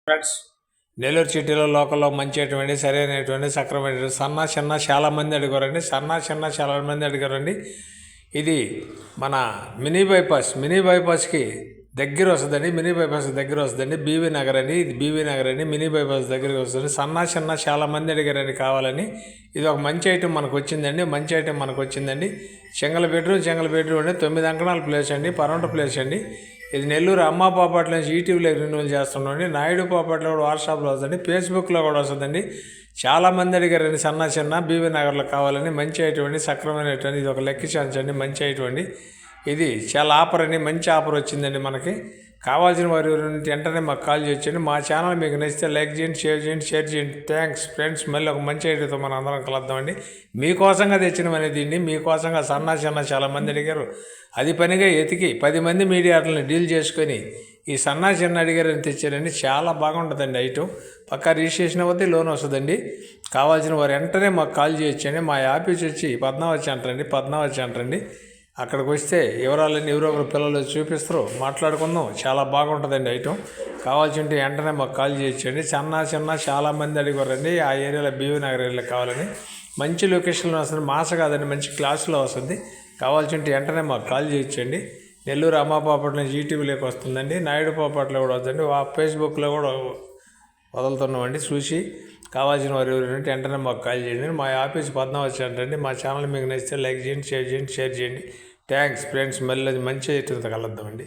Friends, Nellore సిటీలో లోకల్లో మంచిటువంటి సరైనటువంటి సక్రమైన సన్న చిన్న చాలామంది అడిగారండి. సన్న చిన్న చాలామంది అడిగారండి. ఇది మన మినీ బైపాస్కి దగ్గర వస్తుందండి. మినీ బైపాస్ దగ్గర వస్తుందండి. బీవీ నగర్ అని, ఇది బీవీ నగర్ అని మినీ బైపాస్ దగ్గరికి వస్తుంది. సన్న చిన్న చాలామంది అడిగారండి కావాలని. ఇది ఒక మంచి ఐటెం మనకు వచ్చిందండి. సింగిల్ బెడ్రూమ్ అండి. 9 అంకణాల ప్లేస్ అండి. పరౌంట్ ప్లేస్ అండి. ఇది నెల్లూరు అమ్మ పాపాట్ల నుంచి ఈటీవీలో రెన్యూవల్ చేస్తున్నాండి. నాయుడు పాపాట్లో కూడా వాట్సాప్లో వస్తుందండి. ఫేస్బుక్లో కూడా వస్తుందండి. చాలామంది అడిగారండి సన్న చిన్న బీవీ నగర్లో కావాలని. మంచి ఐటమ్ సక్రమైనటువంటి ఇది ఒక లెక్క ఛాన్స్ అండి. మంచి ఐటమ్ ఇది చాలా ఆఫర్ అండి. మంచి ఆఫర్ వచ్చిందండి మనకి. కావాల్సిన వారి వెంటనే మాకు కాల్ చేయొచ్చండి. మా ఛానల్ మీకు నచ్చితే లైక్ చేయండి, షేర్ చేయండి. Thanks friends. మళ్ళీ ఒక మంచి ఐడియాతో మనం అందరం కలుద్దామండి. మీకోసంగా తెచ్చినవని దీన్ని మీకోసంగా సన్న చిన్న చాలామంది అడిగారు. అది పనిగా ఎతికి 10 మంది మీడియాలను డీల్ చేసుకొని ఈ సన్న చిన్న అడిగారని తెచ్చారండి. చాలా బాగుంటుందండి ఐటమ్. పక్కా రిజిస్ట్రేషన్ అవుతే లోన్ వస్తుందండి. కావాల్సిన వారు వెంటనే మాకు కాల్ చేయొచ్చండి. మా ఆఫీస్ వచ్చి పద్మావతి అంటారండి. అక్కడికి వస్తే వివరాలన్నీ ఎవరో ఒకరు పిల్లలు చూపిస్తారు, మాట్లాడుకుందాం. చాలా బాగుంటుందండి ఐటమ్. కావాల్సింటే వెంటనే మాకు కాల్ చేయొచ్చండి. చిన్న చాలామంది అడిగారండి ఆ ఏరియాలో బీవీ నగర్ ఏరియాలో కావాలని. మంచి లొకేషన్లో వస్తుంది. మాస కాదండి, మంచి క్లాసులో వస్తుంది. కావాల్సింటే వెంటనే మాకు కాల్ చేయొచ్చండి. నెల్లూరు అమ్మ పాపట్ల నుంచి ఈటీవీలోకి వస్తుందండి. నాయుడు పాపట్లో కూడా వస్తుందండి. ఫేస్బుక్లో కూడా వదులుతున్నామండి. చూసి కావాల్సిన వారు ఎవరంటే వెంటనే మాకు కాల్ చేయండి. మా ఆఫీస్ పద్మావతి అంటండి. మా ఛానల్ మీకు నచ్చితే లైక్ చేయండి, షేర్ చేయండి. Thanks friends. మళ్ళీ మంచి కలుద్దామండి.